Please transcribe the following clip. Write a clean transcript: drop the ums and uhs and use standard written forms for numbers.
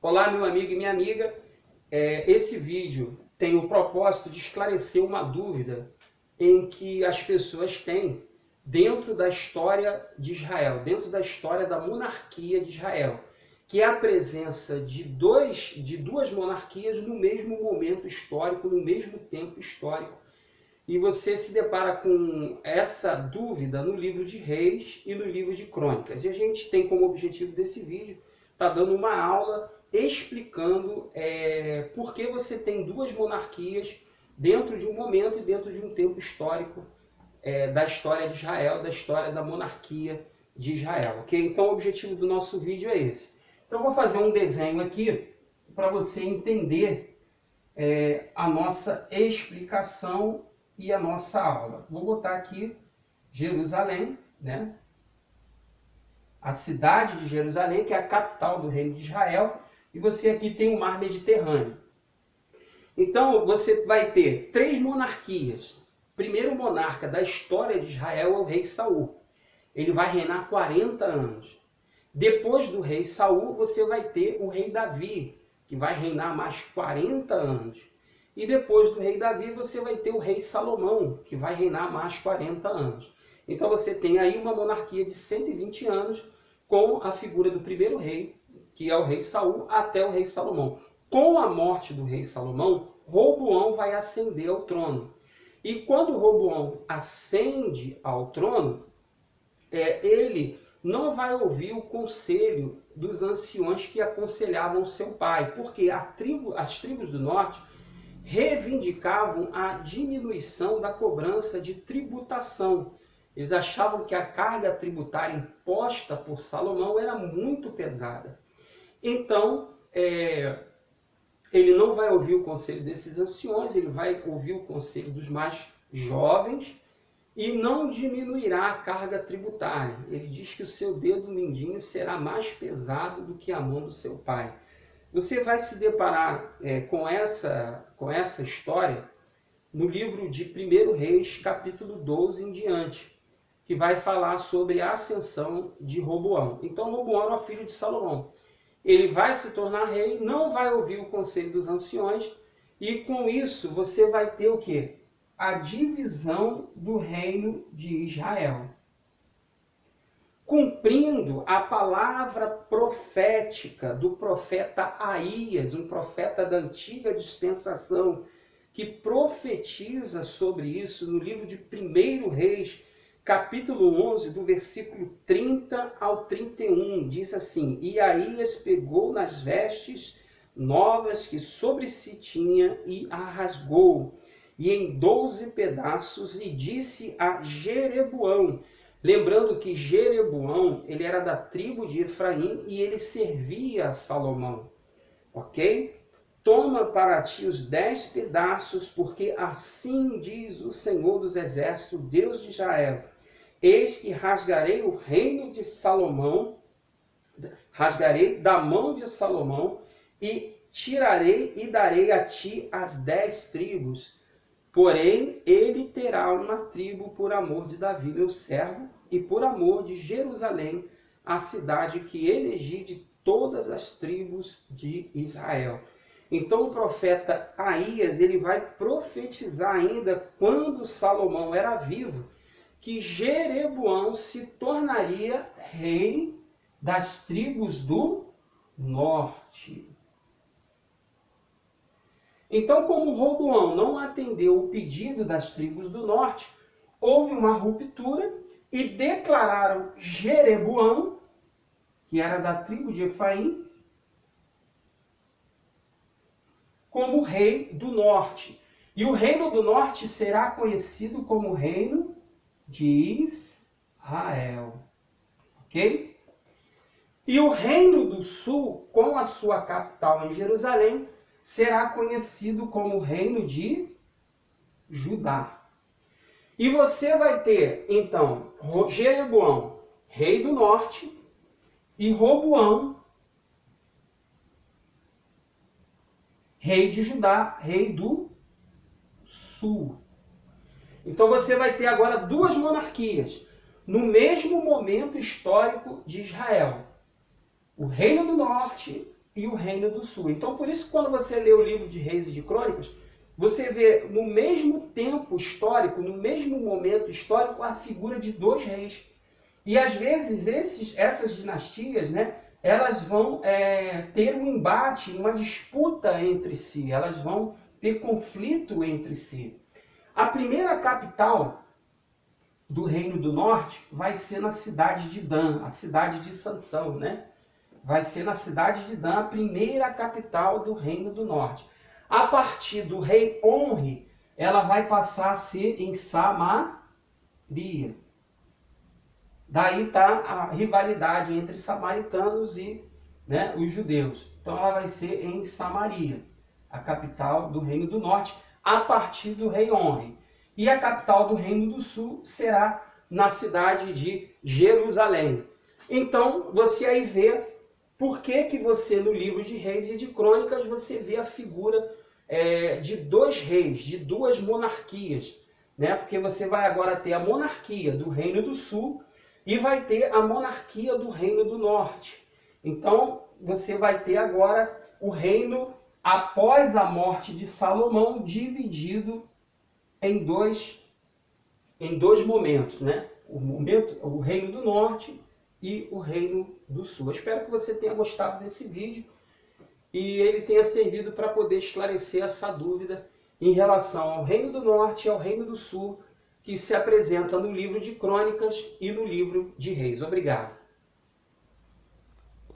Olá, meu amigo e minha amiga. Esse vídeo tem o propósito de esclarecer uma dúvida em que as pessoas têm dentro da história de Israel, dentro da história da monarquia de Israel, que é a presença de duas monarquias no mesmo momento histórico, no mesmo tempo histórico. E você se depara com essa dúvida no livro de Reis e no livro de Crônicas. E a gente tem como objetivo desse vídeo estar dando uma aula explicando por que você tem duas monarquias dentro de um momento e dentro de um tempo histórico da história de Israel, da história da monarquia de Israel. Okay? Então o objetivo do nosso vídeo é esse. Então eu vou fazer um desenho aqui para você entender a nossa explicação e a nossa aula. Vou botar aqui Jerusalém, né? A cidade de Jerusalém, que é a capital do reino de Israel, e você aqui tem o mar Mediterrâneo. Então você vai ter três monarquias. O primeiro monarca da história de Israel é o rei Saul. Ele vai reinar 40 anos. Depois do rei Saul, você vai ter o rei Davi, que vai reinar mais 40 anos. E depois do rei Davi, você vai ter o rei Salomão, que vai reinar mais 40 anos. Então você tem aí uma monarquia de 120 anos com a figura do primeiro rei, que é o rei Saul, até o rei Salomão. Com a morte do rei Salomão, Roboão vai ascender ao trono. E quando Roboão ascende ao trono, ele não vai ouvir o conselho dos anciões que aconselhavam seu pai, porque as tribos do norte reivindicavam a diminuição da cobrança de tributação. Eles achavam que a carga tributária imposta por Salomão era muito pesada. Então, ele não vai ouvir o conselho desses anciões, ele vai ouvir o conselho dos mais jovens e não diminuirá a carga tributária. Ele diz que o seu dedo mindinho será mais pesado do que a mão do seu pai. Você vai se deparar com essa história no livro de 1 Reis, capítulo 12 em diante, que vai falar sobre a ascensão de Roboão. Então, Roboão era o filho de Salomão. Ele vai se tornar rei, não vai ouvir o conselho dos anciões, e com isso você vai ter o quê? A divisão do reino de Israel. Cumprindo a palavra profética do profeta Aías, um profeta da antiga dispensação, que profetiza sobre isso no livro de 1 Reis, capítulo 11, do versículo 30 ao 31, diz assim: E Aías pegou nas vestes novas que sobre si tinha e a rasgou, e em 12 pedaços, e disse a Jeroboão, lembrando que Jeroboão, ele era da tribo de Efraim e ele servia a Salomão, ok? Toma para ti os 10 pedaços, porque assim diz o Senhor dos Exércitos, Deus de Israel: Eis que rasgarei o reino de Salomão, rasgarei da mão de Salomão, e tirarei e darei a ti as 10 tribos. Porém, ele terá uma tribo por amor de Davi, meu servo, e por amor de Jerusalém, a cidade que elegi de todas as tribos de Israel. Então o profeta Aías, ele vai profetizar ainda, quando Salomão era vivo, que Jeroboão se tornaria rei das tribos do norte. Então, como Roboão não atendeu o pedido das tribos do norte, houve uma ruptura e declararam Jeroboão, que era da tribo de Efraim, como rei do norte. E o reino do norte será conhecido como reino de Israel. Ok? E o reino do sul, com a sua capital em Jerusalém, será conhecido como reino de Judá. E você vai ter, então, Jeroboão, rei do norte, e Roboão, rei de Judá, rei do sul. Então você vai ter agora duas monarquias no mesmo momento histórico de Israel. o Reino do Norte e o Reino do Sul. Então, por isso, quando você lê o livro de Reis e de Crônicas, você vê no mesmo tempo histórico, no mesmo momento histórico, a figura de dois reis. E às vezes essas dinastias, né, elas vão ter um embate, uma disputa entre si, elas vão ter conflito entre si. A primeira capital do Reino do Norte vai ser na cidade de Dan, a cidade de Sansão, né? Vai ser na cidade de Dan, a primeira capital do Reino do Norte. A partir do rei Onri, ela vai passar a ser em Samaria. Daí está a rivalidade entre samaritanos e, né, os judeus. Então ela vai ser em Samaria, a capital do Reino do Norte, a partir do rei Onri. E a capital do Reino do Sul será na cidade de Jerusalém. Então você aí vê por que você no livro de Reis e de Crônicas você vê a figura de dois reis, de duas monarquias, né? Porque você vai agora ter a monarquia do Reino do Sul e vai ter a monarquia do Reino do Norte. Então, você vai ter agora o reino, após a morte de Salomão, dividido em dois momentos, né? O Reino do Norte e o Reino do Sul. Eu espero que você tenha gostado desse vídeo e ele tenha servido para poder esclarecer essa dúvida em relação ao Reino do Norte e ao Reino do Sul, que se apresenta no livro de Crônicas e no livro de Reis. Obrigado.